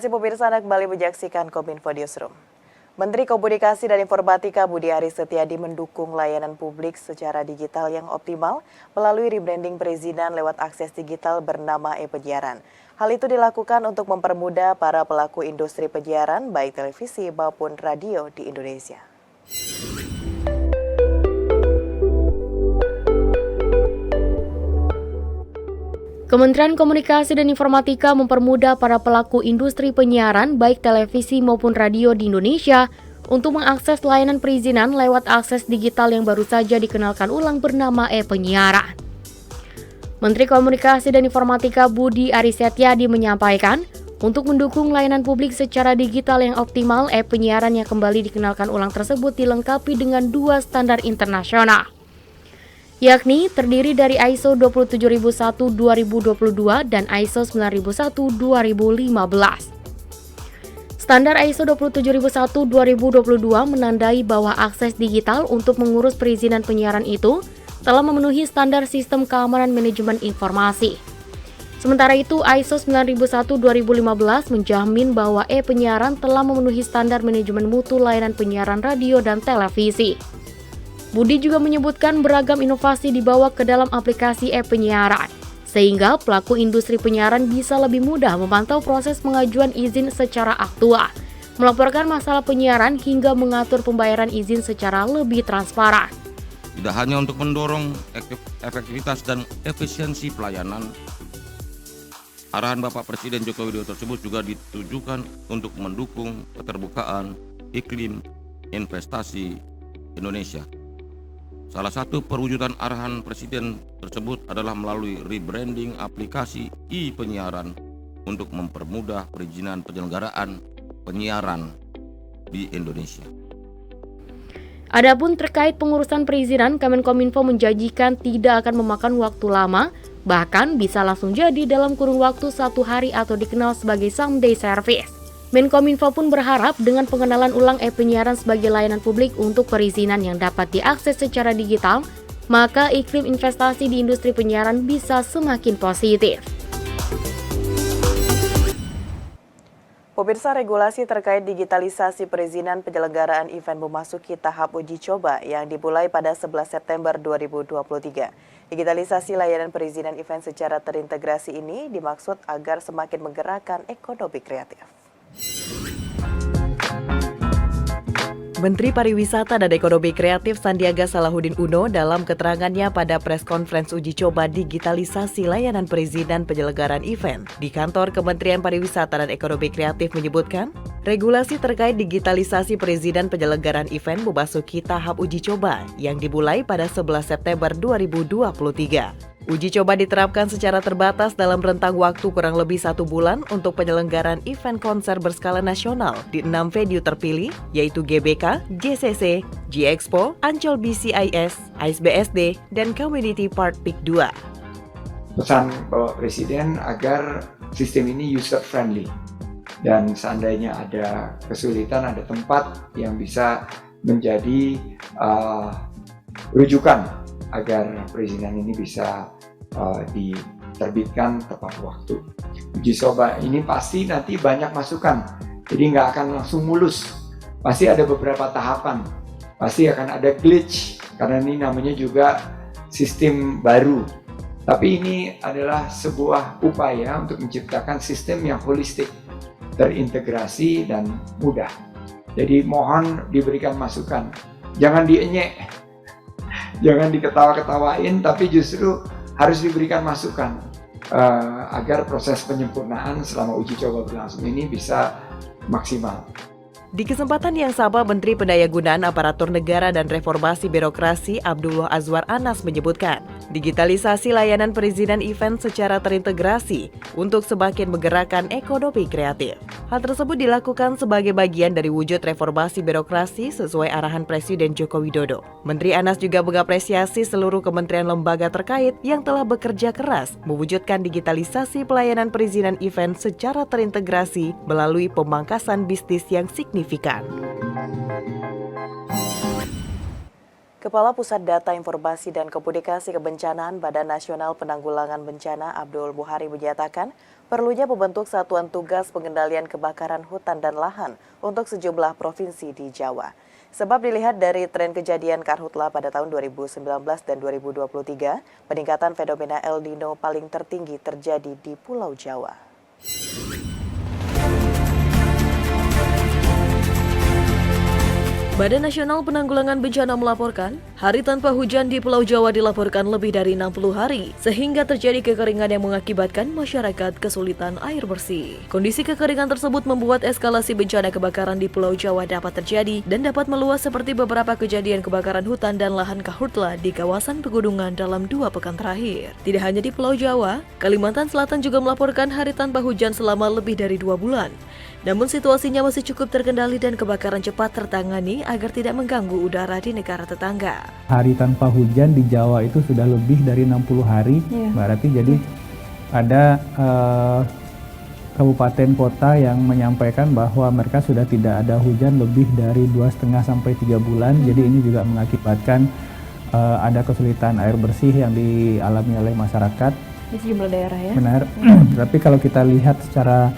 kasih pemirsa Anda kembali menyaksikan Kominfo Newsroom. Menteri Komunikasi dan Informatika Budi Aris Setiadi mendukung layanan publik secara digital yang optimal melalui rebranding perizinan lewat akses digital bernama e-penyiaran. Hal itu dilakukan untuk mempermudah para pelaku industri penyiaran baik televisi maupun radio di Indonesia. Kementerian Komunikasi dan Informatika mempermudah para pelaku industri penyiaran baik televisi maupun radio di Indonesia untuk mengakses layanan perizinan lewat akses digital yang baru saja dikenalkan ulang bernama e-penyiaran. Menteri Komunikasi dan Informatika Budi Aris Setiadi menyampaikan, untuk mendukung layanan publik secara digital yang optimal, e-penyiaran yang kembali dikenalkan ulang tersebut dilengkapi dengan 2 standar internasional, yakni terdiri dari ISO 27001-2022 dan ISO 9001-2015. Standar ISO 27001-2022 menandai bahwa akses digital untuk mengurus perizinan penyiaran itu telah memenuhi standar sistem keamanan manajemen informasi. Sementara itu, ISO 9001-2015 menjamin bahwa e-penyiaran telah memenuhi standar manajemen mutu layanan penyiaran radio dan televisi. Budi juga menyebutkan beragam inovasi dibawa ke dalam aplikasi e-penyiaran, sehingga pelaku industri penyiaran bisa lebih mudah memantau proses pengajuan izin secara aktual, melaporkan masalah penyiaran hingga mengatur pembayaran izin secara lebih transparan. Tidak hanya untuk mendorong efektivitas dan efisiensi pelayanan, arahan Bapak Presiden Joko Widodo tersebut juga ditujukan untuk mendukung keterbukaan iklim investasi Indonesia. Salah satu perwujudan arahan Presiden tersebut adalah melalui rebranding aplikasi e-penyiaran untuk mempermudah perizinan penyelenggaraan penyiaran di Indonesia. Adapun terkait pengurusan perizinan, Kemenkominfo menjanjikan tidak akan memakan waktu lama, bahkan bisa langsung jadi dalam kurun waktu 1 hari atau dikenal sebagai someday service. Menkominfo pun berharap dengan pengenalan ulang e-penyiaran sebagai layanan publik untuk perizinan yang dapat diakses secara digital, maka iklim investasi di industri penyiaran bisa semakin positif. Pemirsa, regulasi terkait digitalisasi perizinan penyelenggaraan event memasuki tahap uji coba yang dimulai pada 11 September 2023. Digitalisasi layanan perizinan event secara terintegrasi ini dimaksud agar semakin menggerakkan ekonomi kreatif. Menteri Pariwisata dan Ekonomi Kreatif Sandiaga Salahuddin Uno dalam keterangannya pada press conference uji coba digitalisasi layanan perizinan penyelenggaraan event di kantor Kementerian Pariwisata dan Ekonomi Kreatif menyebutkan, regulasi terkait digitalisasi perizinan penyelenggaraan event memasuki tahap uji coba yang dimulai pada 11 September 2023. Uji coba diterapkan secara terbatas dalam rentang waktu kurang lebih 1 bulan untuk penyelenggaraan event konser berskala nasional di 6 venue terpilih, yaitu GBK, JCC, G-Expo, Ancol BCIS, ISBSD, dan Community Park PIK 2. Pesan Bapak Presiden agar sistem ini user-friendly, dan seandainya ada kesulitan, ada tempat yang bisa menjadi rujukan agar perizinan ini bisa diterbitkan tepat waktu. Uji coba ini pasti nanti banyak masukan, jadi nggak akan langsung mulus. Pasti ada beberapa tahapan, pasti akan ada glitch, karena ini namanya juga sistem baru. Tapi ini adalah sebuah upaya untuk menciptakan sistem yang holistik, terintegrasi, dan mudah. Jadi mohon diberikan masukan, jangan dienyek, jangan diketawa-ketawain, tapi justru harus diberikan masukan agar proses penyempurnaan selama uji coba berlangsung ini bisa maksimal. Di kesempatan yang sama, Menteri Pendayagunaan Aparatur Negara dan Reformasi Birokrasi Abdullah Azwar Anas menyebutkan, digitalisasi layanan perizinan event secara terintegrasi untuk semakin menggerakkan ekonomi kreatif. Hal tersebut dilakukan sebagai bagian dari wujud reformasi birokrasi sesuai arahan Presiden Joko Widodo. Menteri Anas juga mengapresiasi seluruh kementerian lembaga terkait yang telah bekerja keras mewujudkan digitalisasi pelayanan perizinan event secara terintegrasi melalui pemangkasan bisnis yang signifikan. Kepala Pusat Data Informasi dan Komunikasi Kebencanaan Badan Nasional Penanggulangan Bencana Abdul Muhari menyatakan perlunya membentuk satuan tugas pengendalian kebakaran hutan dan lahan untuk sejumlah provinsi di Jawa. Sebab dilihat dari tren kejadian karhutla pada tahun 2019 dan 2023, peningkatan fenomena El Nino paling tertinggi terjadi di Pulau Jawa. Badan Nasional Penanggulangan Bencana melaporkan, hari tanpa hujan di Pulau Jawa dilaporkan lebih dari 60 hari, sehingga terjadi kekeringan yang mengakibatkan masyarakat kesulitan air bersih. Kondisi kekeringan tersebut membuat eskalasi bencana kebakaran di Pulau Jawa dapat terjadi dan dapat meluas seperti beberapa kejadian kebakaran hutan dan lahan karhutla di kawasan pegunungan dalam 2 pekan terakhir. Tidak hanya di Pulau Jawa, Kalimantan Selatan juga melaporkan hari tanpa hujan selama lebih dari 2 bulan. Namun situasinya masih cukup terkendali dan kebakaran cepat tertangani agar tidak mengganggu udara di negara tetangga. Hari tanpa hujan di Jawa itu sudah lebih dari 60 hari, berarti jadi ada kabupaten kota yang menyampaikan bahwa mereka sudah tidak ada hujan lebih dari 2,5 sampai 3 bulan. Jadi ini juga mengakibatkan ada kesulitan air bersih yang dialami oleh masyarakat Di sejumlah daerah ya. Benar. Tapi kalau kita lihat secara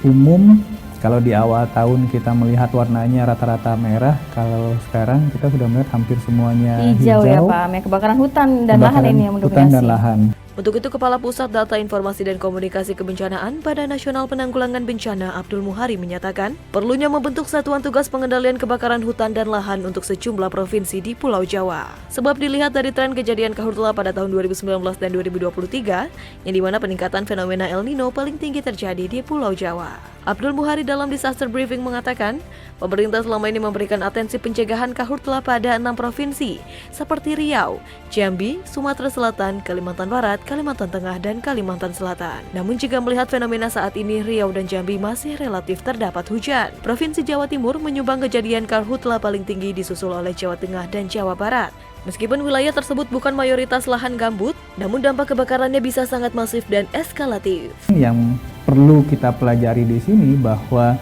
umum, kalau di awal tahun kita melihat warnanya rata-rata merah, kalau sekarang kita sudah melihat hampir semuanya hijau. Ya Pak, kebakaran hutan dan lahan ini yang mendominasi. Hutan dan lahan. Untuk itu, Kepala Pusat Data Informasi dan Komunikasi Kebencanaan Badan Nasional Penanggulangan Bencana Abdul Muhari menyatakan perlunya membentuk satuan tugas pengendalian kebakaran hutan dan lahan untuk sejumlah provinsi di Pulau Jawa. Sebab dilihat dari tren kejadian karhutla pada tahun 2019 dan 2023, yang dimana peningkatan fenomena El Nino paling tinggi terjadi di Pulau Jawa. Abdul Muhari dalam disaster briefing mengatakan, pemerintah selama ini memberikan atensi pencegahan karhutla pada 6 provinsi, seperti Riau, Jambi, Sumatera Selatan, Kalimantan Barat, Kalimantan Tengah, dan Kalimantan Selatan. Namun jika melihat fenomena saat ini, Riau dan Jambi masih relatif terdapat hujan. Provinsi Jawa Timur menyumbang kejadian karhutla paling tinggi disusul oleh Jawa Tengah dan Jawa Barat. Meskipun wilayah tersebut bukan mayoritas lahan gambut, namun dampak kebakarannya bisa sangat masif dan eskalatif. Yang perlu kita pelajari di sini bahwa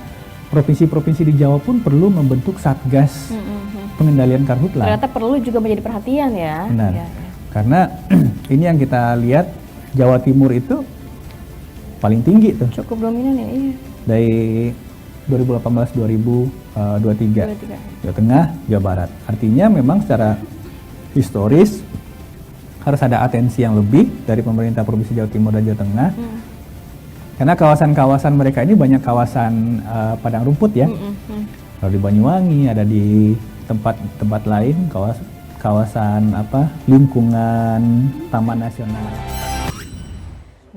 provinsi-provinsi di Jawa pun perlu membentuk satgas pengendalian karhutla. Ternyata perlu juga menjadi perhatian ya. Benar. Ya. Karena ini yang kita lihat, Jawa Timur itu paling tinggi tuh. Cukup dominan ya, iya. Dari 2018-2023. Jawa Tengah, Jawa Barat. Artinya memang secara historis harus ada atensi yang lebih dari pemerintah Provinsi Jawa Timur dan Jawa Tengah. Karena kawasan-kawasan mereka ini banyak kawasan padang rumput ya. Kalau di Banyuwangi, ada di tempat-tempat lain kawasan lingkungan Taman Nasional.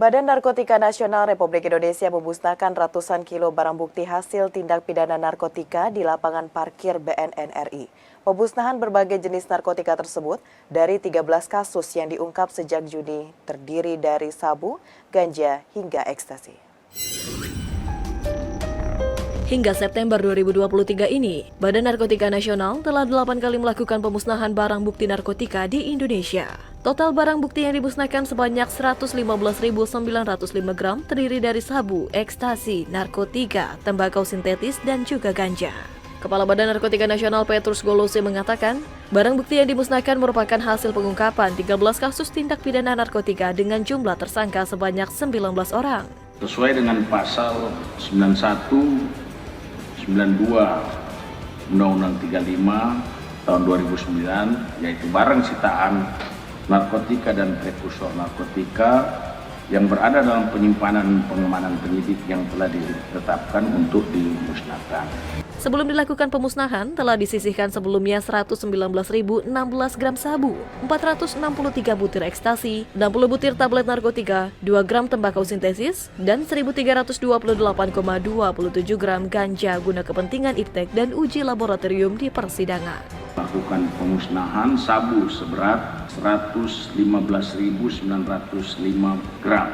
Badan Narkotika Nasional Republik Indonesia memusnahkan ratusan kilo barang bukti hasil tindak pidana narkotika di lapangan parkir BNN RI. Pemusnahan berbagai jenis narkotika tersebut dari 13 kasus yang diungkap sejak Juni terdiri dari sabu, ganja, hingga ekstasi. Hingga September 2023 ini, Badan Narkotika Nasional telah 8 kali melakukan pemusnahan barang bukti narkotika di Indonesia. Total barang bukti yang dimusnahkan sebanyak 115.905 gram terdiri dari sabu, ekstasi, narkotika, tembakau sintetis, dan juga ganja. Kepala Badan Narkotika Nasional Petrus Golose mengatakan, barang bukti yang dimusnahkan merupakan hasil pengungkapan 13 kasus tindak pidana narkotika dengan jumlah tersangka sebanyak 19 orang. Sesuai dengan pasal 91, 92, Undang-Undang 35 tahun 2009, yaitu barang sitaan narkotika dan prekursor narkotika yang berada dalam penyimpanan pengamanan penyidik yang telah ditetapkan untuk dimusnahkan. Sebelum dilakukan pemusnahan, telah disisihkan sebelumnya 119.016 gram sabu, 463 butir ekstasi, 60 butir tablet narkotika, 2 gram tembakau sintesis, dan 1.328,27 gram ganja guna kepentingan iptek dan uji laboratorium di persidangan. Melakukan pemusnahan sabu seberat 115.905 gram.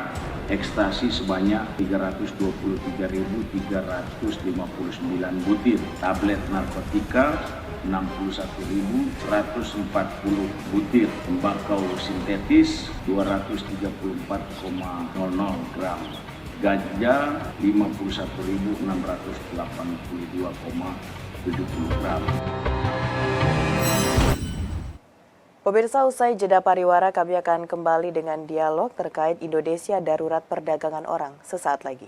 Ekstasi sebanyak 323.359 butir, tablet narkotika 61.140 butir, tembakau sintetis 234,00 gram, ganja 51.682,70 gram. Pemirsa, usai jeda pariwara, kami akan kembali dengan dialog terkait Indonesia darurat perdagangan orang sesaat lagi.